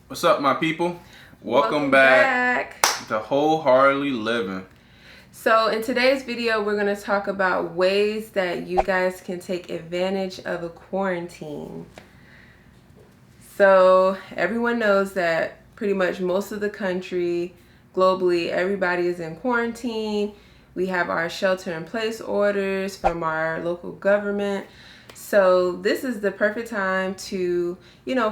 What's up, my people? Welcome back to Wholeheartedly Living. So in today's video, we're going to talk about ways that you guys can take advantage of a quarantine. So everyone knows that pretty much most of the country, globally, everybody is in quarantine. We have our shelter-in-place orders from our local government. So this is the perfect time to,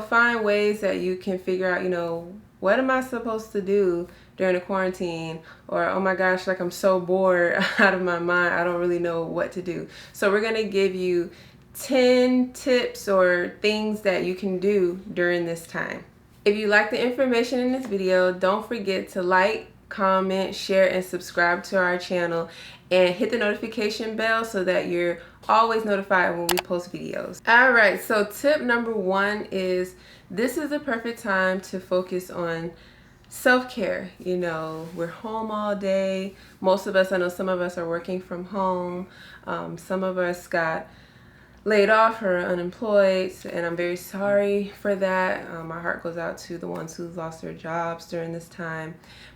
find ways that you can figure out, what am I supposed to do during the quarantine? Or, oh my gosh, like I'm so bored out of my mind, I don't really know what to do. So we're going to give you 10 tips or things that you can do during this time. If you like the information in this video, don't forget to like, comment, share, and subscribe to our channel, and hit the notification bell so that you're always notified when we post videos. All right, so tip number 1 is this is the perfect time to focus on self-care. We're home all day. Most of us, I know some of us are working from home. Some of us got laid off or unemployed, and I'm very sorry for that. My heart goes out to the ones who lost their jobs during this time.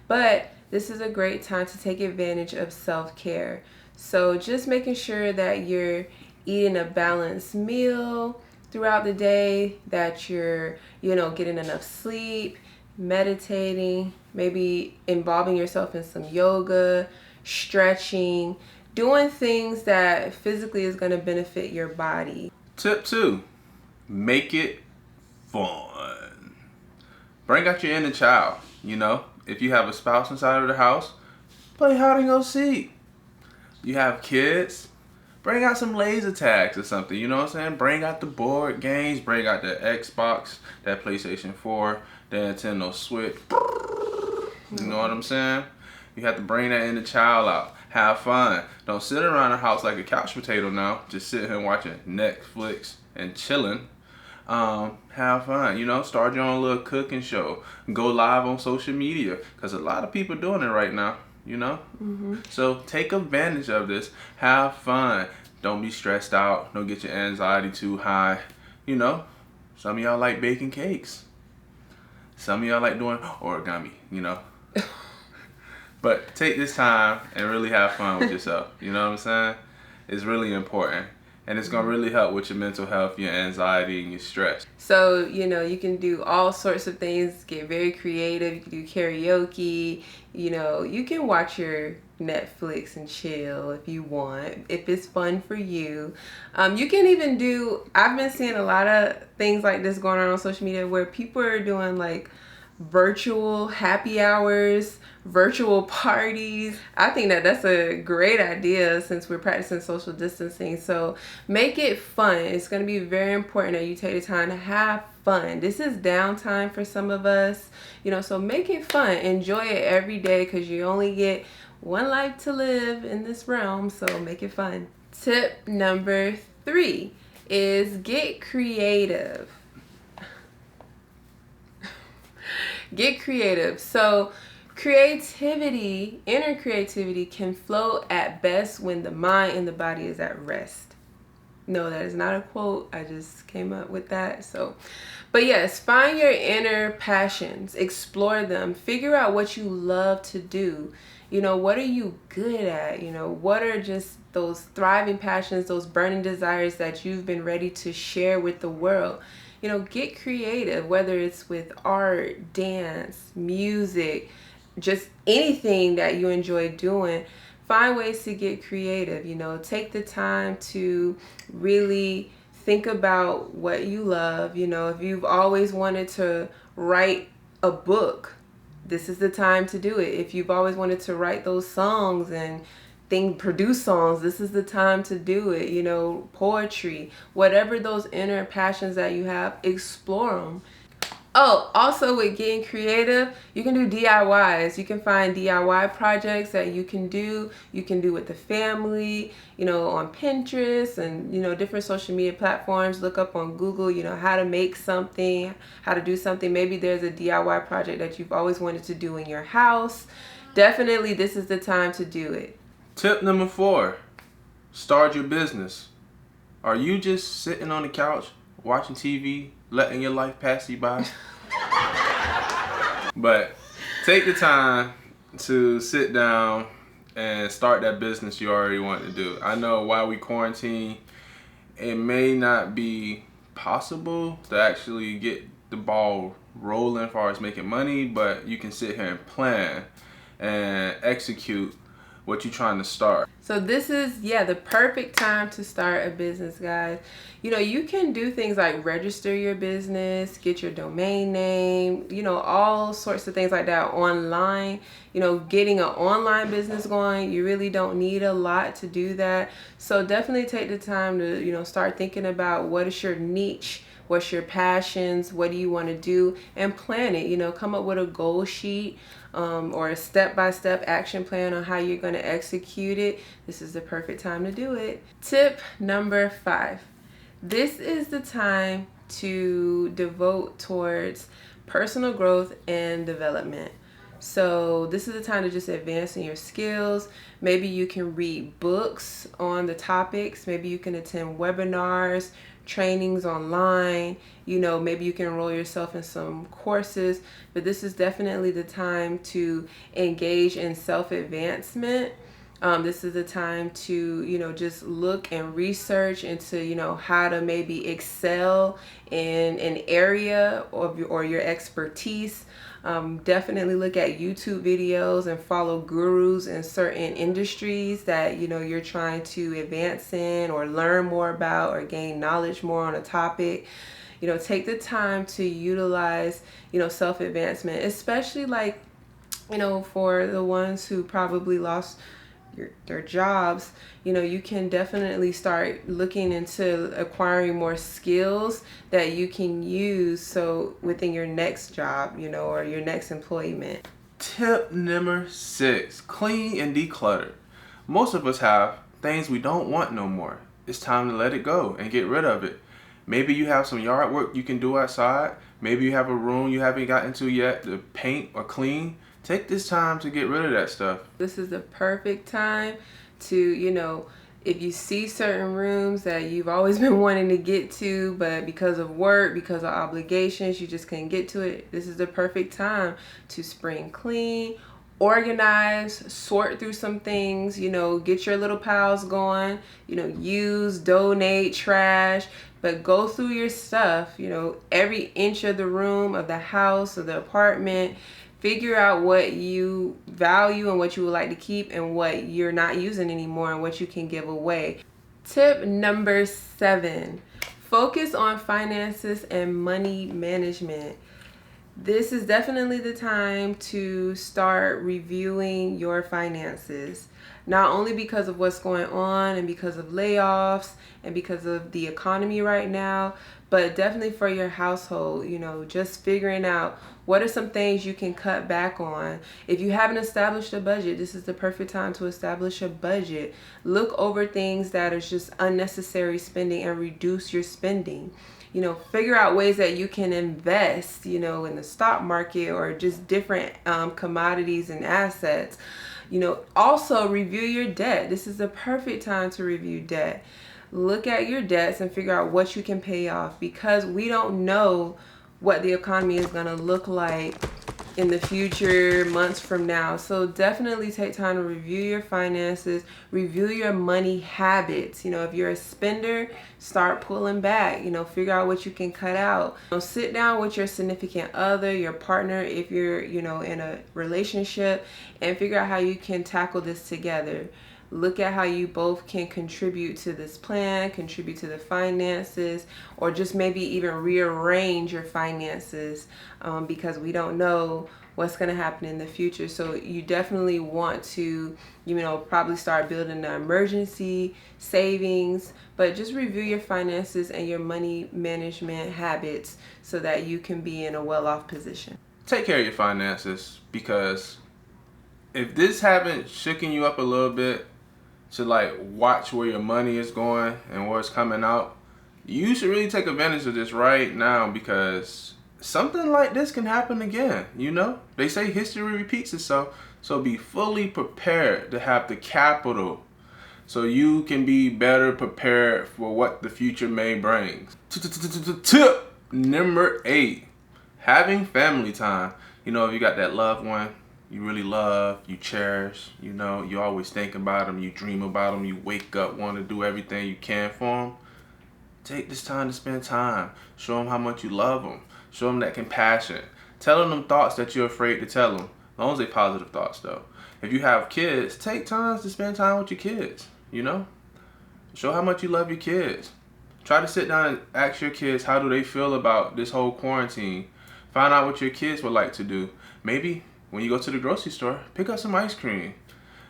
But this is a great time to take advantage of self-care. So just making sure that you're eating a balanced meal throughout the day, that you're, getting enough sleep, meditating, maybe involving yourself in some yoga, stretching, doing things that physically is going to benefit your body. Tip 2, make it fun. Bring out your inner child. If you have a spouse inside of the house, play hide and go seek. You have kids, bring out some laser tags or something, you know what I'm saying? Bring out the board games, bring out the Xbox, that PlayStation 4, the Nintendo Switch. You know what I'm saying? You have to bring that inner child out. Have fun. Don't sit around the house like a couch potato now. Just sitting here watching Netflix and chilling. Have fun. Start your own little cooking show. Go live on social media, because a lot of people doing it right now. So take advantage of this. Have fun. Don't be stressed out. Don't get your anxiety too high. Some of y'all like baking cakes. Some of y'all like doing origami. But take this time and really have fun with yourself. You know what I'm saying? It's really important. And it's going to really help with your mental health, your anxiety, and your stress. So, you can do all sorts of things, get very creative. You can do karaoke. You can watch your Netflix and chill if you want, if it's fun for you. You can even I've been seeing a lot of things like this going on social media where people are doing like virtual happy hours, virtual parties. I think that that's a great idea since we're practicing social distancing. So make it fun. It's going to be very important that you take the time to have fun. This is downtime for some of us, so make it fun. Enjoy it every day, because you only get one life to live in this realm, so make it fun. Tip number 3 is get creative. Get creative. So creativity, inner creativity, can flow at best when the mind and the body is at rest. No, that is not a quote. I just came up with that. But yes, find your inner passions, explore them, figure out what you love to do. What are you good at? What are just those thriving passions, those burning desires that you've been ready to share with the world? Get creative, whether it's with art, dance, music, just anything that you enjoy doing. Find ways to get creative. Take the time to really think about what you love. If you've always wanted to write a book, this is the time to do it. If you've always wanted to write those songs and produce songs, this is the time to do it. Poetry, whatever those inner passions that you have, explore them. Oh, also with getting creative, you can do DIYs. You can find DIY projects that you can do. You can do with the family, on Pinterest and, different social media platforms. Look up on Google, how to make something, how to do something. Maybe there's a DIY project that you've always wanted to do in your house. Definitely, this is the time to do it. Tip number 4, start your business. Are you just sitting on the couch watching TV, letting your life pass you by? But take the time to sit down and start that business you already want to do. I know while we quarantine, it may not be possible to actually get the ball rolling as far as making money, but you can sit here and plan and execute what you're trying to start. So this is, the perfect time to start a business, guys. You can do things like register your business, get your domain name, all sorts of things like that online. Getting an online business going, you really don't need a lot to do that. So definitely take the time to, start thinking about what is your niche, what's your passions, what do you want to do, and plan it. Come up with a goal sheet or a step-by-step action plan on how you're going to execute it. This is the perfect time to do it. Tip number 5. This is the time to devote towards personal growth and development. So this is the time to just advance in your skills. Maybe you can read books on the topics. Maybe you can attend webinars, trainings online. Maybe you can enroll yourself in some courses. But this is definitely the time to engage in self-advancement. This is the time to, just look and research into, how to maybe excel in an area or your expertise. Definitely look at YouTube videos and follow gurus in certain industries that, you're trying to advance in or learn more about or gain knowledge more on a topic. Take the time to utilize, self-advancement, especially for the ones who probably lost their jobs. You can definitely start looking into acquiring more skills that you can use so within your next job, or your next employment. Tip number 6, clean and declutter. Most of us have things we don't want no more. It's time to let it go and get rid of it. Maybe you have some yard work you can do outside. Maybe you have a room you haven't gotten to yet to paint or clean. Take this time to get rid of that stuff. This is the perfect time to, if you see certain rooms that you've always been wanting to get to, but because of work, because of obligations, you just couldn't get to it. This is the perfect time to spring clean, organize, sort through some things, get your little piles going, use, donate, trash, but go through your stuff, every inch of the room, of the house, of the apartment. Figure out what you value and what you would like to keep and what you're not using anymore and what you can give away. Tip number 7, focus on finances and money management. This is definitely the time to start reviewing your finances. Not only because of what's going on and because of layoffs and because of the economy right now, but definitely for your household, just figuring out what are some things you can cut back on. If you haven't established a budget, this is the perfect time to establish a budget. Look over things that are just unnecessary spending and reduce your spending. Figure out ways that you can invest, in the stock market or just different commodities and assets. Also review your debt. This is the perfect time to review debt. Look at your debts and figure out what you can pay off, because we don't know what the economy is going to look like in the future, months from now. So definitely take time to review your finances, review your money habits. If you're a spender, start pulling back, figure out what you can cut out. Sit down with your significant other, your partner, if you're, in a relationship, and figure out how you can tackle this together. Look at how you both can contribute to this plan, contribute to the finances, or just maybe even rearrange your finances, because we don't know what's going to happen in the future. So you definitely want to, probably start building the emergency savings, but just review your finances and your money management habits so that you can be in a well-off position. Take care of your finances, because if this haven't shooken you up a little bit to watch where your money is going and where it's coming out, you should really take advantage of this right now, because something like this can happen again. They say history repeats itself, so be fully prepared to have the capital so you can be better prepared for what the future may bring. Tip number 8, having family time. You know, if you got that loved one you really love, you cherish, you know, you always think about them, you dream about them, you wake up want to do everything you can for them, take this time to spend time. Show them how much you love them. Show them that compassion. Tell them thoughts that you're afraid to tell them. As long as they're positive thoughts, though. If you have kids, take time to spend time with your kids, you know? Show how much you love your kids. Try to sit down and ask your kids how do they feel about this whole quarantine. Find out what your kids would like to do. Maybe when you go to the grocery store, pick up some ice cream.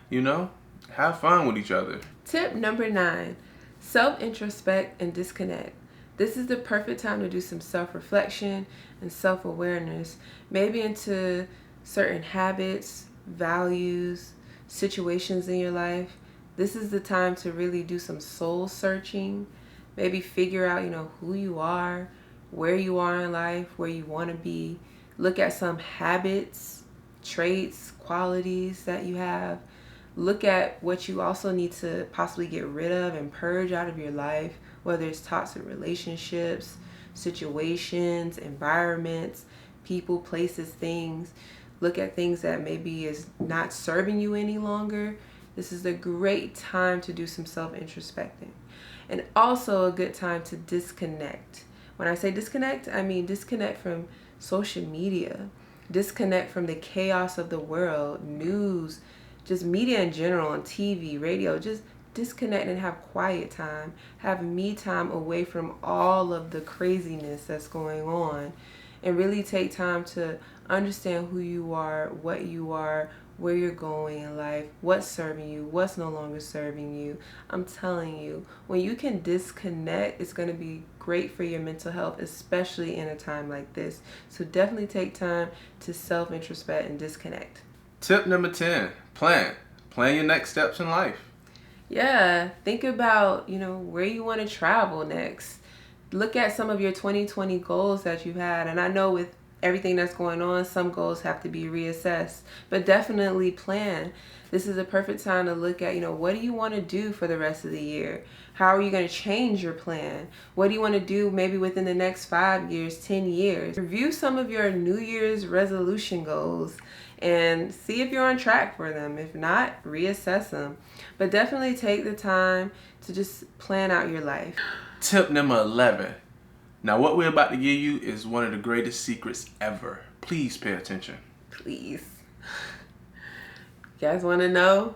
You know, have fun with each other. Tip number 9, self-introspect and disconnect. This is the perfect time to do some self-reflection and self-awareness, maybe into certain habits, values, situations in your life. This is the time to really do some soul searching, maybe figure out, you know, who you are, where you are in life, where you want to be. Look at some habits, traits, qualities that you have. Look at what you also need to possibly get rid of and purge out of your life, whether it's toxic relationships, situations, environments, people, places, things. Look at things that maybe is not serving you any longer. This is a great time to do some self-introspecting. And also a good time to disconnect. When I say disconnect, I mean disconnect from social media. Disconnect from the chaos of the world, news, just media in general, on TV, radio. Just disconnect and have quiet time. Have me time away from all of the craziness that's going on. And really take time to understand who you are, what you are, where you're going in life, what's serving you, what's no longer serving you. I'm telling you, when you can disconnect, it's going to be great for your mental health, especially in a time like this. So definitely take time to self-introspect and disconnect. Tip number 10, plan. Plan your next steps in life. Yeah, think about, you know, where you want to travel next. Look at some of your 2020 goals that you've had. And I know with everything that's going on, some goals have to be reassessed, but definitely plan. This is a perfect time to look at, you know, what do you want to do for the rest of the year? How are you going to change your plan? What do you want to do maybe within the next 5 years, 10 years? Review some of your New Year's resolution goals and see if you're on track for them. If not, reassess them. But definitely take the time to just plan out your life. Tip number 11. Now what we're about to give you is one of the greatest secrets ever. Please pay attention. Please. You guys want to know?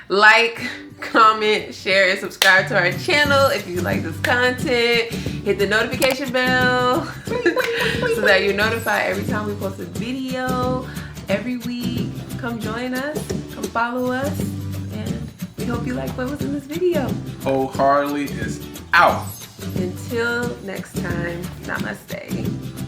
Like, comment, share, and subscribe to our channel if you like this content. Hit the notification bell so that you're notified every time we post a video every week. Come join us. Come follow us. And we hope you like what was in this video. Wholeheartedly is out. Until next time, namaste.